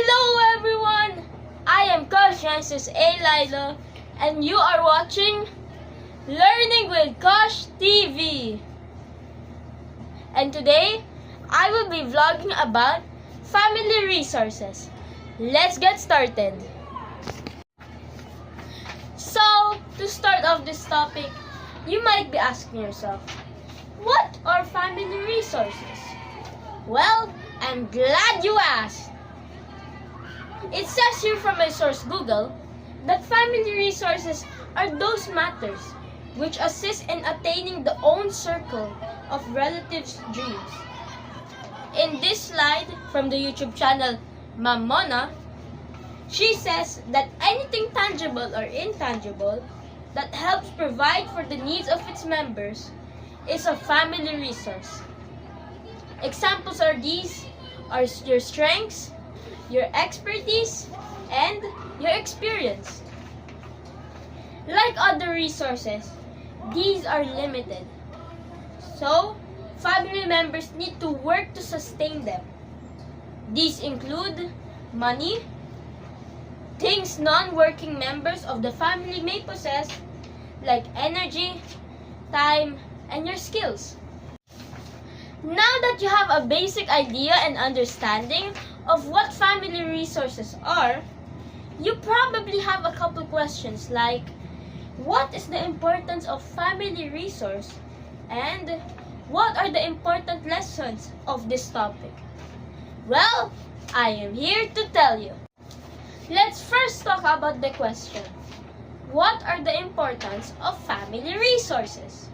Hello everyone! I am KushTv Ep1 and you are watching Learning with KushTv. And today, I will be vlogging about family resources. Let's get started. So, to start off this topic, you might be asking yourself, what are family resources? Well, I'm glad you asked. It says here from my source Google that family resources are those matters which assist in attaining the own circle of relatives' dreams. In this slide from the YouTube channel Ma'am Mona, she says that anything tangible or intangible that helps provide for the needs of its members is a family resource. Examples are your strengths, your expertise, and your experience. Like other resources, these are limited. So, family members need to work to sustain them. These include money, things non-working members of the family may possess, like energy, time, and your skills. Now that you have a basic idea and understanding of what family resources are, you probably have a couple questions like, what is the importance of family resource? And what are the important lessons of this topic? Well, I am here to tell you. Let's first talk about the question, what are the importance of family resources?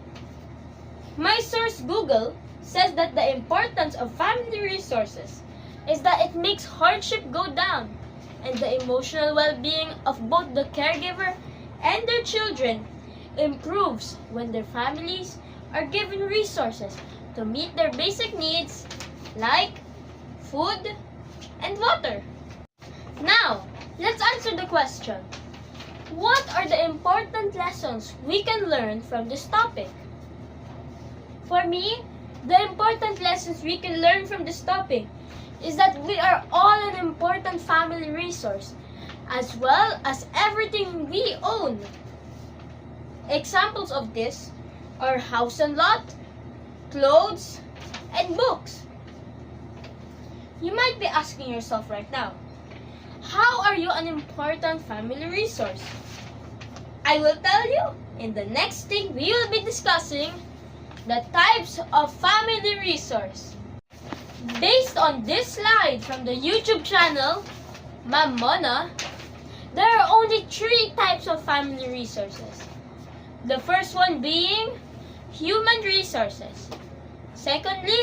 My source Google says that the importance of family resources is that it makes hardship go down and the emotional well-being of both the caregiver and their children improves when their families are given resources to meet their basic needs like food and water. Now, let's answer the question, what are the important lessons we can learn from this topic? For me, the important lessons we can learn from this topic is that we are all an important family resource, as well as everything we own. Examples of this are house and lot, clothes, and books. You might be asking yourself right now, how are you an important family resource? I will tell you in the next thing we will be discussing the types of family resource. Based on this slide from the YouTube channel Ma'am Mona, there are only 3 types of family resources. The first one being human resources. Secondly,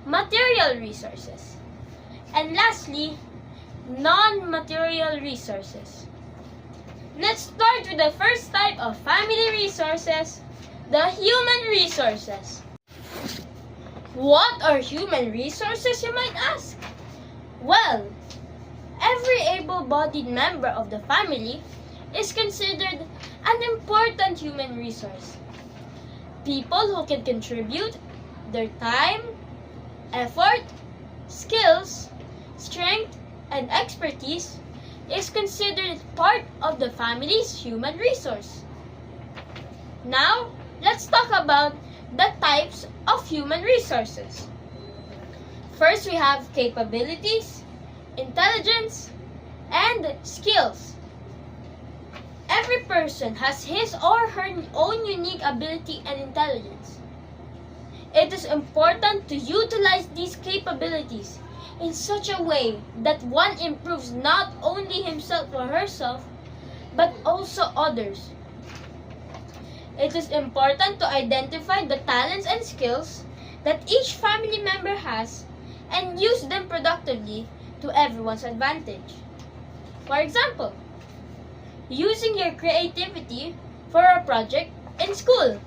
material resources. And lastly, non-material resources. Let's start with the first type of family resources, the human resources. What are human resources, you might ask? Well, every able-bodied member of the family is considered an important human resource. People who can contribute their time, effort, skills, strength, and expertise is considered part of the family's human resource. Now, let's talk about the types of human resources. First, we have capabilities, intelligence, and skills. Every person has his or her own unique ability and intelligence. It is important to utilize these capabilities in such a way that one improves not only himself or herself, but also others. It is important to identify the talents and skills that each family member has and use them productively to everyone's advantage. For example, using your creativity for a project in school.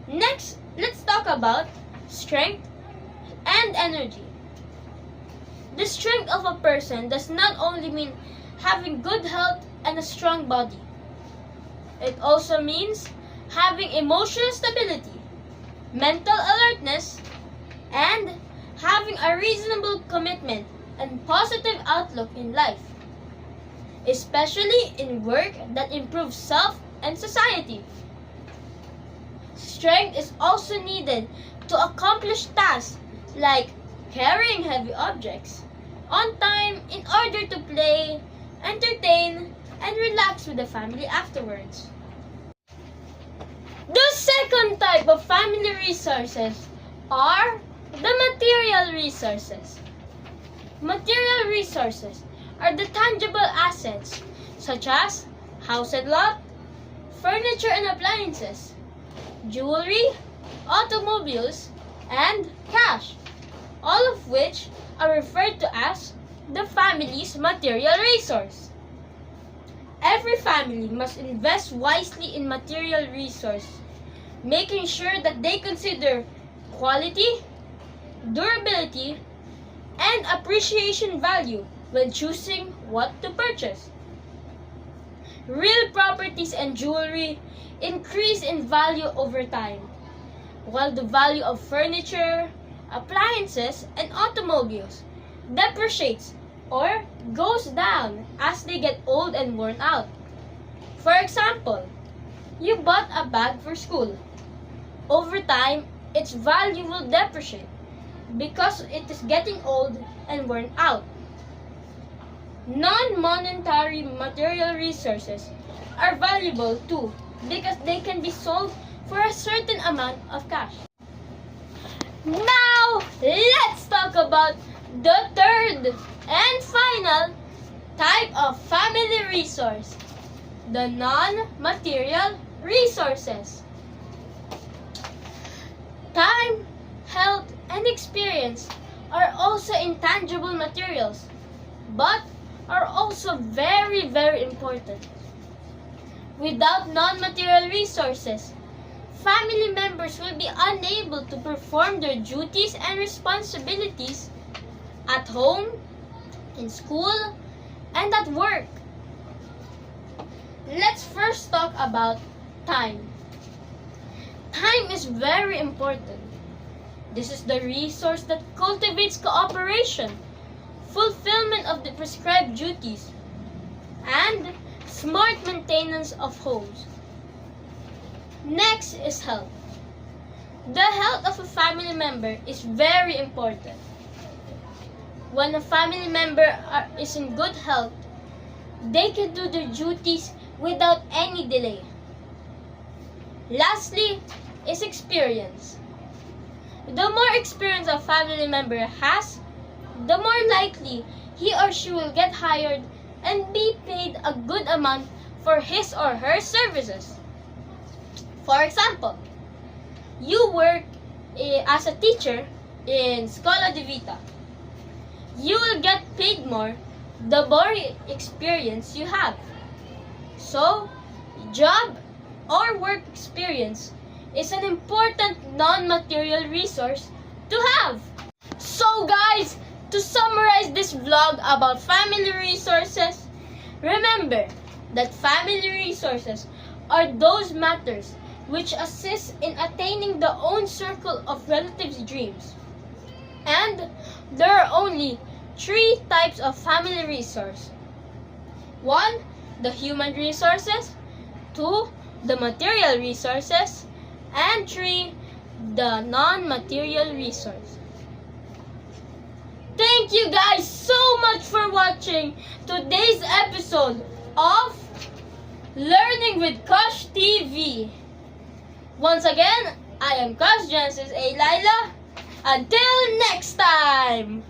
Next, let's talk about strength and energy. The strength of a person does not only mean having good health and a strong body. It also means having emotional stability, mental alertness, and having a reasonable commitment and positive outlook in life, especially in work that improves self and society. Strength is also needed to accomplish tasks like carrying heavy objects on time in order to play, entertain, and relax with the family afterwards. The second type of family resources are the material resources. Material resources are the tangible assets such as house and lot, furniture and appliances, jewelry, automobiles, and cash, all of which are referred to as the family's material resource. Every family must invest wisely in material resource, making sure that they consider quality, durability, and appreciation value when choosing what to purchase. Real properties and jewelry increase in value over time, while the value of furniture, appliances, and automobiles depreciates or goes down as they get old and worn out. For example, you bought a bag for school. Over time, its value will depreciate because it is getting old and worn out. Non-monetary material resources are valuable too because they can be sold for a certain amount of cash. Now, let's talk about the third and final type of family resource, the non-material resources. Time, health, and experience are also intangible materials, but are also very, very important. Without non-material resources, family members will be unable to perform their duties and responsibilities at home, in school, and at work. Let's first talk about time. Time is very important. This is the resource that cultivates cooperation, fulfillment of the prescribed duties, and smart maintenance of homes. Next is health. The health of a family member is very important. When a family member is in good health, they can do their duties without any delay. Lastly is experience. The more experience a family member has, the more likely he or she will get hired and be paid a good amount for his or her services. For example, you work as a teacher in Scola de Vita. You will get paid more the more experience you have. So, job or work experience is an important non-material resource to have. So guys, to summarize this vlog about family resources, remember that family resources are those matters which assist in attaining the own circle of relatives' dreams. And there are only 3 types of family resource. 1, the human resources. 2, the material resources. And 3, the non-material resource. Thank you guys so much for watching today's episode of Learning with KushTv. Once again, I am Kush Genesis A. Lila. Until next time!